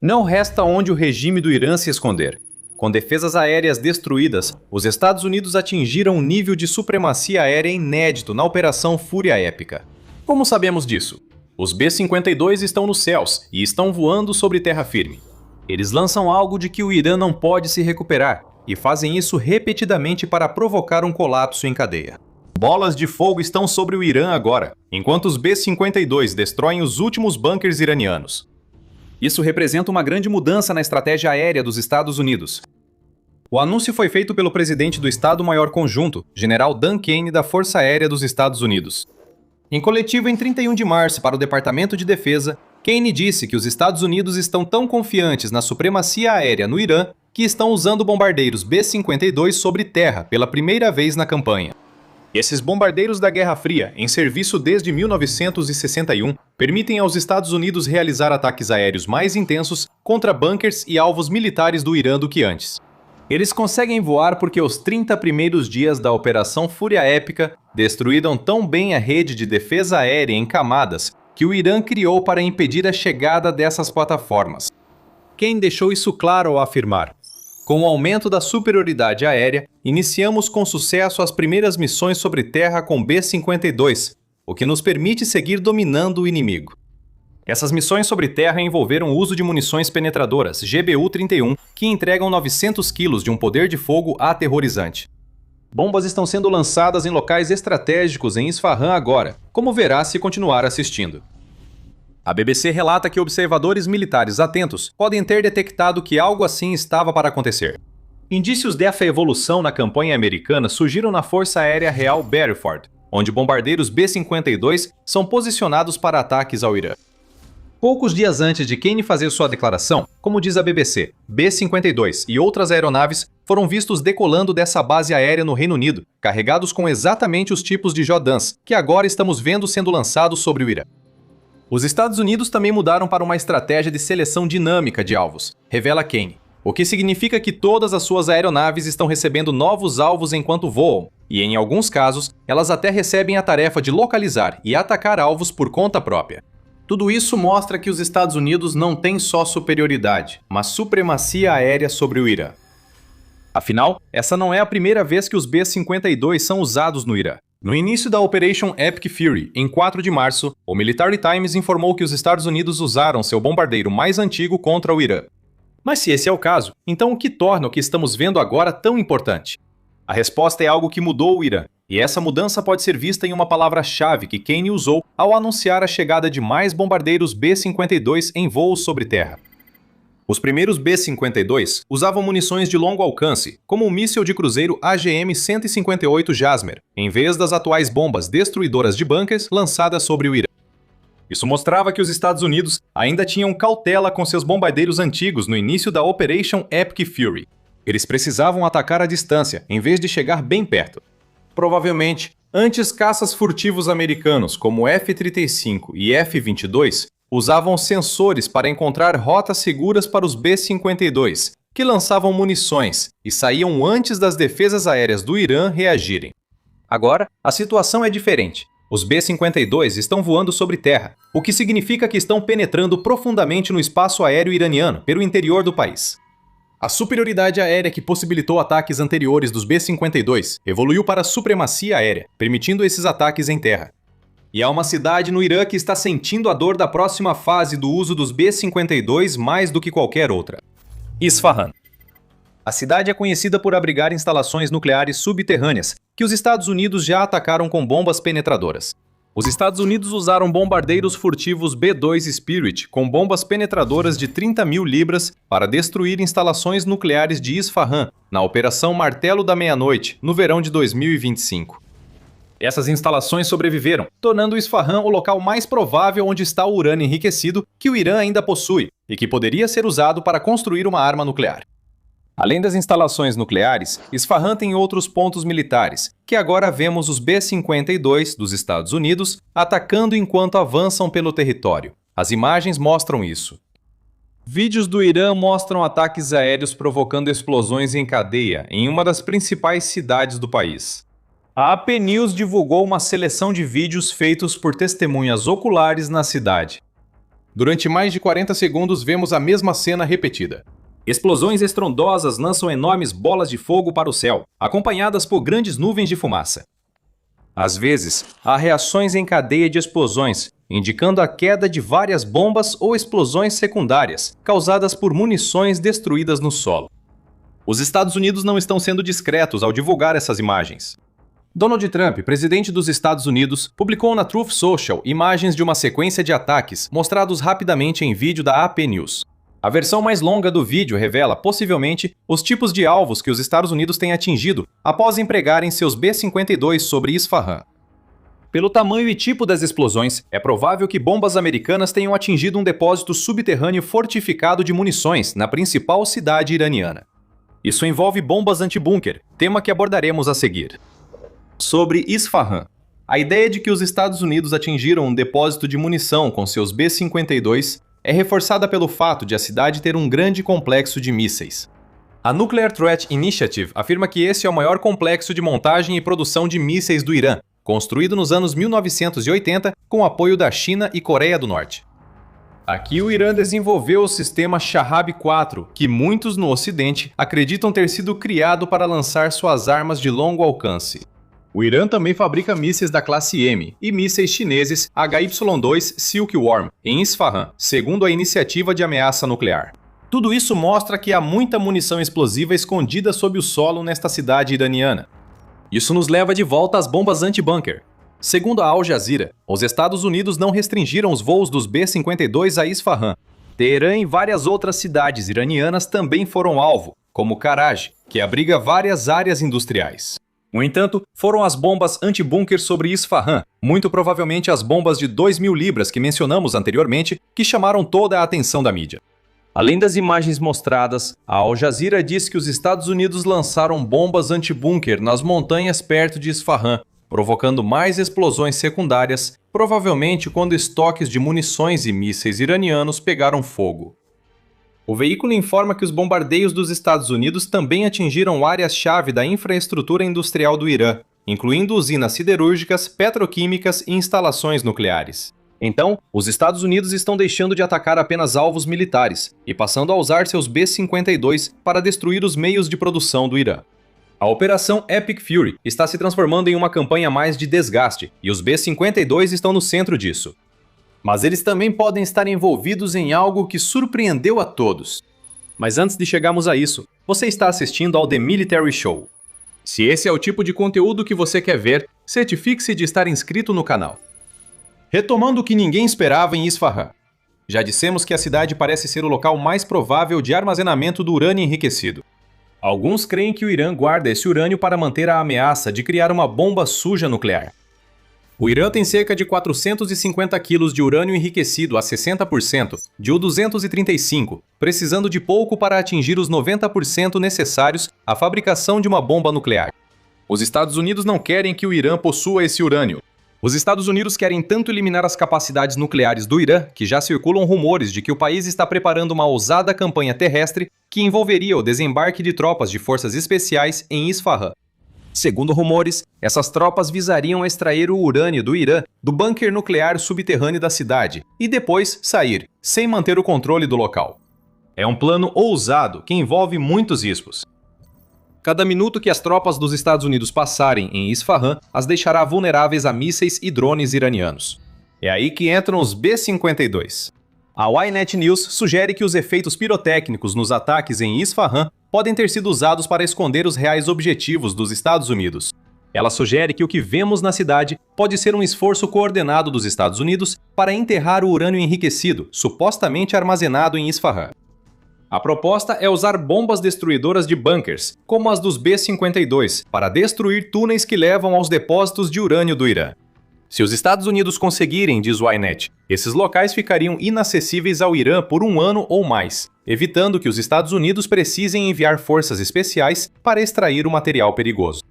Não resta onde o regime do Irã se esconder. Com defesas aéreas destruídas, os Estados Unidos atingiram um nível de supremacia aérea inédito na Operação Fúria Épica. Como sabemos disso? Os B-52 estão nos céus e estão voando sobre terra firme. Eles lançam algo de que o Irã não pode se recuperar e fazem isso repetidamente para provocar um colapso em cadeia. Bolas de fogo estão sobre o Irã agora, enquanto os B-52 destroem os últimos bunkers iranianos. Isso representa uma grande mudança na estratégia aérea dos Estados Unidos. O anúncio foi feito pelo presidente do Estado-Maior Conjunto, General Dan Kane, da Força Aérea dos Estados Unidos. Em coletivo em 31 de março para o Departamento de Defesa, Kane disse que os Estados Unidos estão tão confiantes na supremacia aérea no Irã que estão usando bombardeiros B-52 sobre terra pela primeira vez na campanha. Esses bombardeiros da Guerra Fria, em serviço desde 1961, permitem aos Estados Unidos realizar ataques aéreos mais intensos contra bunkers e alvos militares do Irã do que antes. Eles conseguem voar porque os 30 primeiros dias da Operação Fúria Épica destruíram tão bem a rede de defesa aérea em camadas que o Irã criou para impedir a chegada dessas plataformas. Kane deixou isso claro ao afirmar: com o aumento da superioridade aérea, iniciamos com sucesso as primeiras missões sobre terra com B-52, o que nos permite seguir dominando o inimigo. Essas missões sobre terra envolveram o uso de munições penetradoras GBU-31, que entregam 900 kg de um poder de fogo aterrorizante. Bombas estão sendo lançadas em locais estratégicos em Isfahan agora, como verá se continuar assistindo. A BBC relata que observadores militares atentos podem ter detectado que algo assim estava para acontecer. Indícios dessa evolução na campanha americana surgiram na Força Aérea Real Berryford, onde bombardeiros B-52 são posicionados para ataques ao Irã. Poucos dias antes de Kane fazer sua declaração, como diz a BBC, B-52 e outras aeronaves foram vistos decolando dessa base aérea no Reino Unido, carregados com exatamente os tipos de Jordãs, que agora estamos vendo sendo lançados sobre o Irã. Os Estados Unidos também mudaram para uma estratégia de seleção dinâmica de alvos, revela Kane, o que significa que todas as suas aeronaves estão recebendo novos alvos enquanto voam, e em alguns casos, elas até recebem a tarefa de localizar e atacar alvos por conta própria. Tudo isso mostra que os Estados Unidos não têm só superioridade, mas supremacia aérea sobre o Irã. Afinal, essa não é a primeira vez que os B-52 são usados no Irã. No início da Operation Epic Fury, em 4 de março, o Military Times informou que os Estados Unidos usaram seu bombardeiro mais antigo contra o Irã. Mas se esse é o caso, então o que torna o que estamos vendo agora tão importante? A resposta é algo que mudou o Irã, e essa mudança pode ser vista em uma palavra-chave que Kane usou ao anunciar a chegada de mais bombardeiros B-52 em voos sobre terra. Os primeiros B-52 usavam munições de longo alcance, como o míssil de cruzeiro AGM-158 Jasmer, em vez das atuais bombas destruidoras de bunkers lançadas sobre o Irã. Isso mostrava que os Estados Unidos ainda tinham cautela com seus bombardeiros antigos no início da Operation Epic Fury. Eles precisavam atacar à distância, em vez de chegar bem perto. Provavelmente, antes caças furtivos americanos como F-35 e F-22 usavam sensores para encontrar rotas seguras para os B-52, que lançavam munições e saíam antes das defesas aéreas do Irã reagirem. Agora, a situação é diferente. Os B-52 estão voando sobre terra, o que significa que estão penetrando profundamente no espaço aéreo iraniano, pelo interior do país. A superioridade aérea que possibilitou ataques anteriores dos B-52 evoluiu para a supremacia aérea, permitindo esses ataques em terra. E há uma cidade no Irã que está sentindo a dor da próxima fase do uso dos B-52 mais do que qualquer outra: Isfahan. A cidade é conhecida por abrigar instalações nucleares subterrâneas, que os Estados Unidos já atacaram com bombas penetradoras. Os Estados Unidos usaram bombardeiros furtivos B-2 Spirit com bombas penetradoras de 30 mil libras para destruir instalações nucleares de Isfahan, na Operação Martelo da Meia-Noite, no verão de 2025. Essas instalações sobreviveram, tornando Isfahan o local mais provável onde está o urânio enriquecido que o Irã ainda possui e que poderia ser usado para construir uma arma nuclear. Além das instalações nucleares, Isfahan tem outros pontos militares, que agora vemos os B-52 dos Estados Unidos atacando enquanto avançam pelo território. As imagens mostram isso. Vídeos do Irã mostram ataques aéreos provocando explosões em cadeia em uma das principais cidades do país. A AP News divulgou uma seleção de vídeos feitos por testemunhas oculares na cidade. Durante mais de 40 segundos, vemos a mesma cena repetida. Explosões estrondosas lançam enormes bolas de fogo para o céu, acompanhadas por grandes nuvens de fumaça. Às vezes, há reações em cadeia de explosões, indicando a queda de várias bombas ou explosões secundárias, causadas por munições destruídas no solo. Os Estados Unidos não estão sendo discretos ao divulgar essas imagens. Donald Trump, presidente dos Estados Unidos, publicou na Truth Social imagens de uma sequência de ataques mostrados rapidamente em vídeo da AP News. A versão mais longa do vídeo revela, possivelmente, os tipos de alvos que os Estados Unidos têm atingido após empregarem seus B-52 sobre Isfahan. Pelo tamanho e tipo das explosões, é provável que bombas americanas tenham atingido um depósito subterrâneo fortificado de munições na principal cidade iraniana. Isso envolve bombas antibunker, tema que abordaremos a seguir. Sobre Isfahan. A ideia de que os Estados Unidos atingiram um depósito de munição com seus B-52 é reforçada pelo fato de a cidade ter um grande complexo de mísseis. A Nuclear Threat Initiative afirma que esse é o maior complexo de montagem e produção de mísseis do Irã, construído nos anos 1980 com apoio da China e Coreia do Norte. Aqui o Irã desenvolveu o sistema Shahab-4, que muitos no Ocidente acreditam ter sido criado para lançar suas armas de longo alcance. O Irã também fabrica mísseis da classe M e mísseis chineses HY-2 Silkworm em Isfahan, segundo a Iniciativa de Ameaça Nuclear. Tudo isso mostra que há muita munição explosiva escondida sob o solo nesta cidade iraniana. Isso nos leva de volta às bombas anti-bunker. Segundo a Al Jazeera, os Estados Unidos não restringiram os voos dos B-52 a Isfahan. Teherã e várias outras cidades iranianas também foram alvo, como Karaj, que abriga várias áreas industriais. No entanto, foram as bombas anti-bunker sobre Isfahan, muito provavelmente as bombas de 2.000 libras que mencionamos anteriormente, que chamaram toda a atenção da mídia. Além das imagens mostradas, a Al Jazeera diz que os Estados Unidos lançaram bombas anti-bunker nas montanhas perto de Isfahan, provocando mais explosões secundárias, provavelmente quando estoques de munições e mísseis iranianos pegaram fogo. O veículo informa que os bombardeios dos Estados Unidos também atingiram áreas-chave da infraestrutura industrial do Irã, incluindo usinas siderúrgicas, petroquímicas e instalações nucleares. Então, os Estados Unidos estão deixando de atacar apenas alvos militares e passando a usar seus B-52 para destruir os meios de produção do Irã. A Operação Epic Fury está se transformando em uma campanha mais de desgaste, e os B-52 estão no centro disso. Mas eles também podem estar envolvidos em algo que surpreendeu a todos. Mas antes de chegarmos a isso, você está assistindo ao The Military Show. Se esse é o tipo de conteúdo que você quer ver, certifique-se de estar inscrito no canal. Retomando o que ninguém esperava em Isfahan. Já dissemos que a cidade parece ser o local mais provável de armazenamento do urânio enriquecido. Alguns creem que o Irã guarda esse urânio para manter a ameaça de criar uma bomba suja nuclear. O Irã tem cerca de 450 quilos de urânio enriquecido a 60% de U-235, precisando de pouco para atingir os 90% necessários à fabricação de uma bomba nuclear. Os Estados Unidos não querem que o Irã possua esse urânio. Os Estados Unidos querem tanto eliminar as capacidades nucleares do Irã que já circulam rumores de que o país está preparando uma ousada campanha terrestre que envolveria o desembarque de tropas de forças especiais em Isfahan. Segundo rumores, essas tropas visariam extrair o urânio do Irã do bunker nuclear subterrâneo da cidade e depois sair, sem manter o controle do local. É um plano ousado que envolve muitos riscos. Cada minuto que as tropas dos Estados Unidos passarem em Isfahan as deixará vulneráveis a mísseis e drones iranianos. É aí que entram os B-52. A Ynet News sugere que os efeitos pirotécnicos nos ataques em Isfahan podem ter sido usados para esconder os reais objetivos dos Estados Unidos. Ela sugere que o que vemos na cidade pode ser um esforço coordenado dos Estados Unidos para enterrar o urânio enriquecido, supostamente armazenado em Isfahan. A proposta é usar bombas destruidoras de bunkers, como as dos B-52, para destruir túneis que levam aos depósitos de urânio do Irã. Se os Estados Unidos conseguirem, diz o Ynet, esses locais ficariam inacessíveis ao Irã por um ano ou mais, evitando que os Estados Unidos precisem enviar forças especiais para extrair o material perigoso.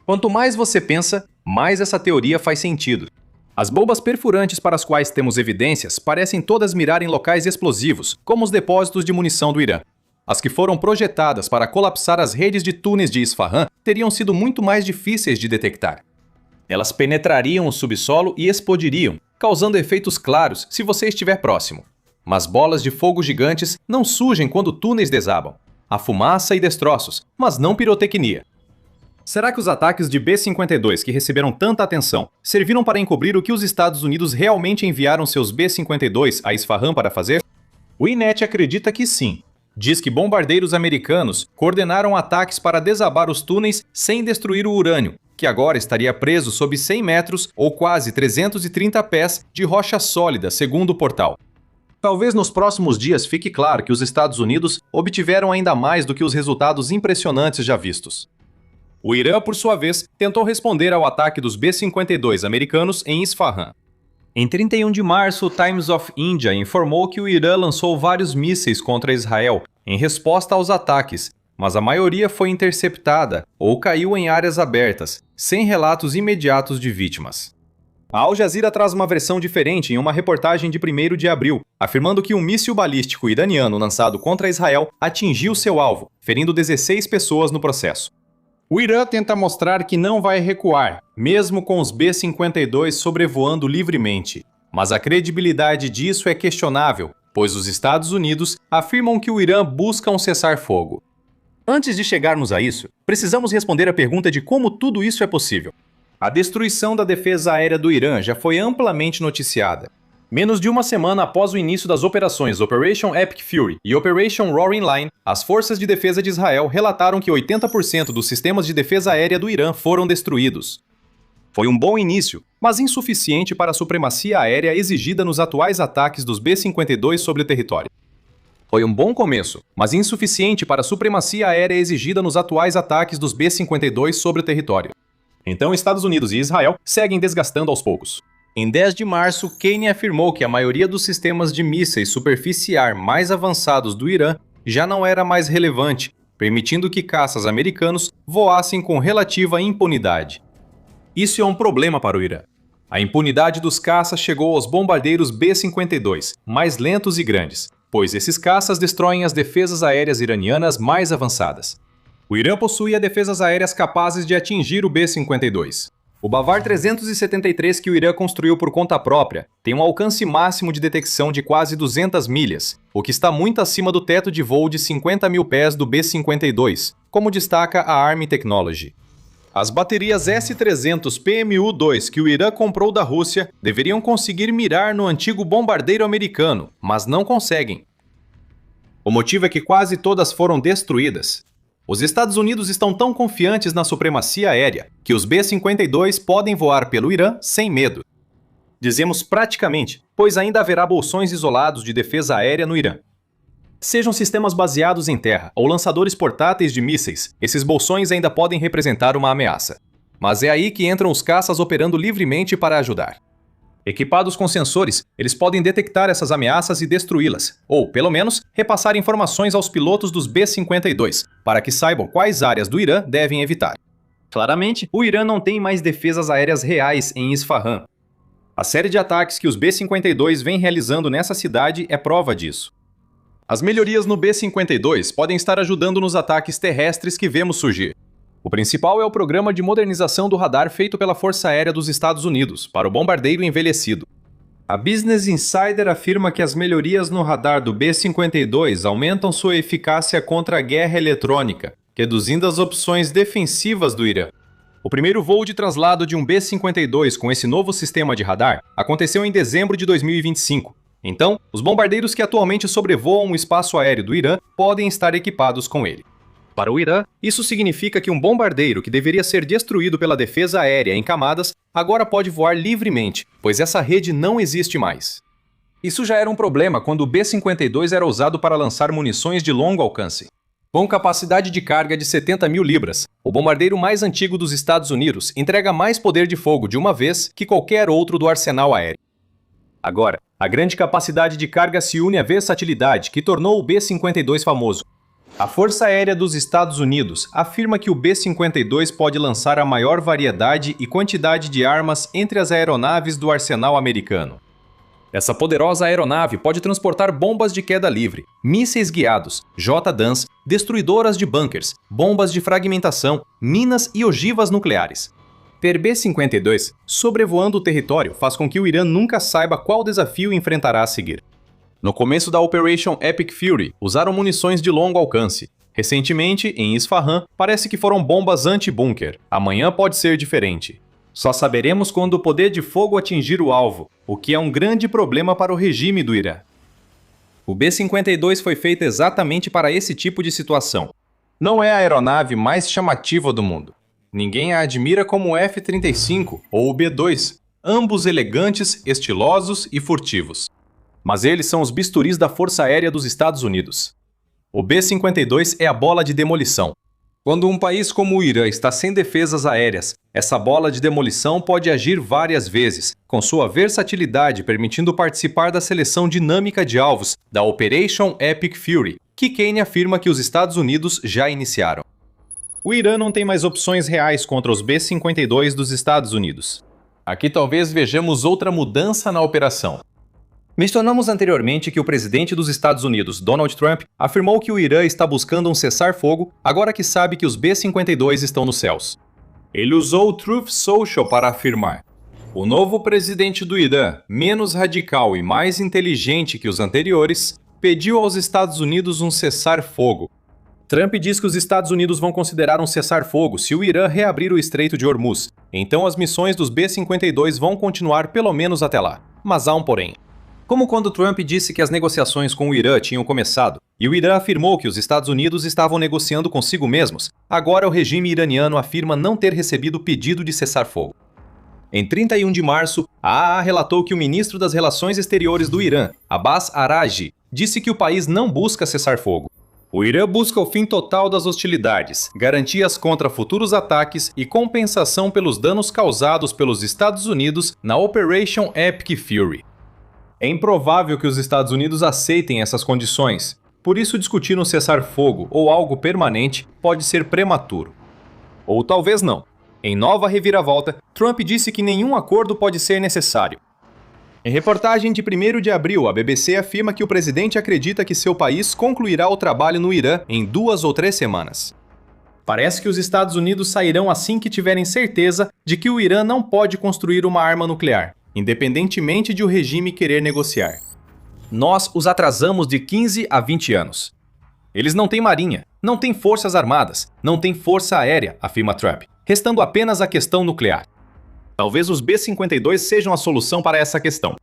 Quanto mais você pensa, mais essa teoria faz sentido. As bombas perfurantes para as quais temos evidências parecem todas mirar em locais explosivos, como os depósitos de munição do Irã. As que foram projetadas para colapsar as redes de túneis de Isfahan teriam sido muito mais difíceis de detectar. Elas penetrariam o subsolo e explodiriam, causando efeitos claros se você estiver próximo. Mas bolas de fogo gigantes não surgem quando túneis desabam. Há fumaça e destroços, mas não pirotecnia. Será que os ataques de B-52 que receberam tanta atenção serviram para encobrir o que os Estados Unidos realmente enviaram seus B-52 a Isfahan para fazer? O INET acredita que sim. Diz que bombardeiros americanos coordenaram ataques para desabar os túneis sem destruir o urânio, que agora estaria preso sob 100 metros ou quase 330 pés de rocha sólida, segundo o portal. Talvez nos próximos dias fique claro que os Estados Unidos obtiveram ainda mais do que os resultados impressionantes já vistos. O Irã, por sua vez, tentou responder ao ataque dos B-52 americanos em Isfahan. Em 31 de março, o Times of India informou que o Irã lançou vários mísseis contra Israel em resposta aos ataques, mas a maioria foi interceptada ou caiu em áreas abertas, sem relatos imediatos de vítimas. A Al Jazeera traz uma versão diferente em uma reportagem de 1º de abril, afirmando que um míssil balístico iraniano lançado contra Israel atingiu seu alvo, ferindo 16 pessoas no processo. O Irã tenta mostrar que não vai recuar, mesmo com os B-52 sobrevoando livremente. Mas a credibilidade disso é questionável, pois os Estados Unidos afirmam que o Irã busca um cessar-fogo. Antes de chegarmos a isso, precisamos responder a pergunta de como tudo isso é possível. A destruição da defesa aérea do Irã já foi amplamente noticiada. Menos de uma semana após o início das operações Operation Epic Fury e Operation Roaring Lion, as forças de defesa de Israel relataram que 80% dos sistemas de defesa aérea do Irã foram destruídos. Foi um bom início, mas insuficiente para a supremacia aérea exigida nos atuais ataques dos B-52 sobre o território. Foi um bom começo, mas insuficiente para a supremacia aérea exigida nos atuais ataques dos B-52 sobre o território. Então, Estados Unidos e Israel seguem desgastando aos poucos. Em 10 de março, Kane afirmou que a maioria dos sistemas de mísseis superfície ar mais avançados do Irã já não era mais relevante, permitindo que caças americanos voassem com relativa impunidade. Isso é um problema para o Irã. A impunidade dos caças chegou aos bombardeiros B-52, mais lentos e grandes, pois esses caças destroem as defesas aéreas iranianas mais avançadas. O Irã possui defesas aéreas capazes de atingir o B-52. O Bavar 373 que o Irã construiu por conta própria tem um alcance máximo de detecção de quase 200 milhas, o que está muito acima do teto de voo de 50 mil pés do B-52, como destaca a Army Technology. As baterias S-300 PMU-2 que o Irã comprou da Rússia deveriam conseguir mirar no antigo bombardeiro americano, mas não conseguem. O motivo é que quase todas foram destruídas. Os Estados Unidos estão tão confiantes na supremacia aérea que os B-52 podem voar pelo Irã sem medo. Dizemos praticamente, pois ainda haverá bolsões isolados de defesa aérea no Irã. Sejam sistemas baseados em terra ou lançadores portáteis de mísseis, esses bolsões ainda podem representar uma ameaça. Mas é aí que entram os caças operando livremente para ajudar. Equipados com sensores, eles podem detectar essas ameaças e destruí-las, ou, pelo menos, repassar informações aos pilotos dos B-52, para que saibam quais áreas do Irã devem evitar. Claramente, o Irã não tem mais defesas aéreas reais em Isfahan. A série de ataques que os B-52 vêm realizando nessa cidade é prova disso. As melhorias no B-52 podem estar ajudando nos ataques terrestres que vemos surgir. O principal é o programa de modernização do radar feito pela Força Aérea dos Estados Unidos para o bombardeiro envelhecido. A Business Insider afirma que as melhorias no radar do B-52 aumentam sua eficácia contra a guerra eletrônica, reduzindo as opções defensivas do Irã. O primeiro voo de traslado de um B-52 com esse novo sistema de radar aconteceu em dezembro de 2025. Então, os bombardeiros que atualmente sobrevoam o espaço aéreo do Irã podem estar equipados com ele. Para o Irã, isso significa que um bombardeiro que deveria ser destruído pela defesa aérea em camadas agora pode voar livremente, pois essa rede não existe mais. Isso já era um problema quando o B-52 era usado para lançar munições de longo alcance. Com capacidade de carga de 70 mil libras, o bombardeiro mais antigo dos Estados Unidos entrega mais poder de fogo de uma vez que qualquer outro do arsenal aéreo. Agora, a grande capacidade de carga se une à versatilidade que tornou o B-52 famoso. A Força Aérea dos Estados Unidos afirma que o B-52 pode lançar a maior variedade e quantidade de armas entre as aeronaves do arsenal americano. Essa poderosa aeronave pode transportar bombas de queda livre, mísseis guiados, JDAMs, destruidoras de bunkers, bombas de fragmentação, minas e ogivas nucleares. Ter B-52 sobrevoando o território faz com que o Irã nunca saiba qual desafio enfrentará a seguir. No começo da Operation Epic Fury, usaram munições de longo alcance. Recentemente, em Isfahan, parece que foram bombas anti-bunker. Amanhã pode ser diferente. Só saberemos quando o poder de fogo atingir o alvo, o que é um grande problema para o regime do Irã. O B-52 foi feito exatamente para esse tipo de situação. Não é a aeronave mais chamativa do mundo. Ninguém a admira como o F-35 ou o B-2, ambos elegantes, estilosos e furtivos. Mas eles são os bisturis da Força Aérea dos Estados Unidos. O B-52 é a bola de demolição. Quando um país como o Irã está sem defesas aéreas, essa bola de demolição pode agir várias vezes, com sua versatilidade permitindo participar da seleção dinâmica de alvos da Operation Epic Fury, que Kane afirma que os Estados Unidos já iniciaram. O Irã não tem mais opções reais contra os B-52 dos Estados Unidos. Aqui talvez vejamos outra mudança na operação. Mencionamos anteriormente que o presidente dos Estados Unidos, Donald Trump, afirmou que o Irã está buscando um cessar-fogo agora que sabe que os B-52 estão nos céus. Ele usou o Truth Social para afirmar: o novo presidente do Irã, menos radical e mais inteligente que os anteriores, pediu aos Estados Unidos um cessar-fogo. Trump diz que os Estados Unidos vão considerar um cessar-fogo se o Irã reabrir o Estreito de Hormuz. Então as missões dos B-52 vão continuar pelo menos até lá. Mas há um porém. Como quando Trump disse que as negociações com o Irã tinham começado, e o Irã afirmou que os Estados Unidos estavam negociando consigo mesmos, agora o regime iraniano afirma não ter recebido pedido de cessar-fogo. Em 31 de março, a AA relatou que o ministro das Relações Exteriores do Irã, Abbas Araghchi, disse que o país não busca cessar-fogo. O Irã busca o fim total das hostilidades, garantias contra futuros ataques e compensação pelos danos causados pelos Estados Unidos na Operation Epic Fury. É improvável que os Estados Unidos aceitem essas condições, por isso discutir um cessar-fogo ou algo permanente pode ser prematuro. Ou talvez não. Em nova reviravolta, Trump disse que nenhum acordo pode ser necessário. Em reportagem de 1º de abril, a BBC afirma que o presidente acredita que seu país concluirá o trabalho no Irã em 2 ou 3 semanas. Parece que os Estados Unidos sairão assim que tiverem certeza de que o Irã não pode construir uma arma nuclear, independentemente de o regime querer negociar. Nós os atrasamos de 15 a 20 anos. Eles não têm marinha, não têm forças armadas, não têm força aérea, afirma Trump, restando apenas a questão nuclear. Talvez os B-52 sejam a solução para essa questão.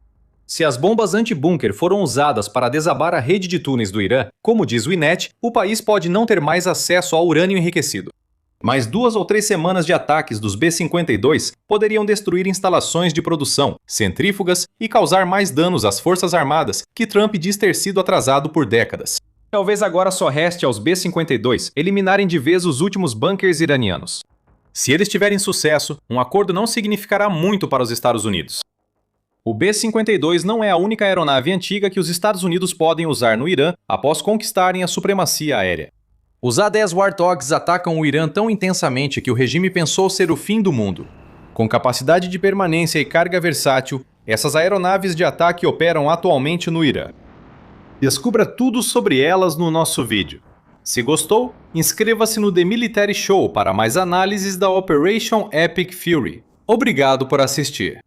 Se as bombas anti-bunker foram usadas para desabar a rede de túneis do Irã, como diz o INET, o país pode não ter mais acesso ao urânio enriquecido. Mas 2 ou 3 semanas de ataques dos B-52 poderiam destruir instalações de produção, centrífugas e causar mais danos às forças armadas que Trump diz ter sido atrasado por décadas. Talvez agora só reste aos B-52 eliminarem de vez os últimos bunkers iranianos. Se eles tiverem sucesso, um acordo não significará muito para os Estados Unidos. O B-52 não é a única aeronave antiga que os Estados Unidos podem usar no Irã após conquistarem a supremacia aérea. Os A-10 Warthogs atacam o Irã tão intensamente que o regime pensou ser o fim do mundo. Com capacidade de permanência e carga versátil, essas aeronaves de ataque operam atualmente no Irã. Descubra tudo sobre elas no nosso vídeo. Se gostou, inscreva-se no The Military Show para mais análises da Operation Epic Fury. Obrigado por assistir.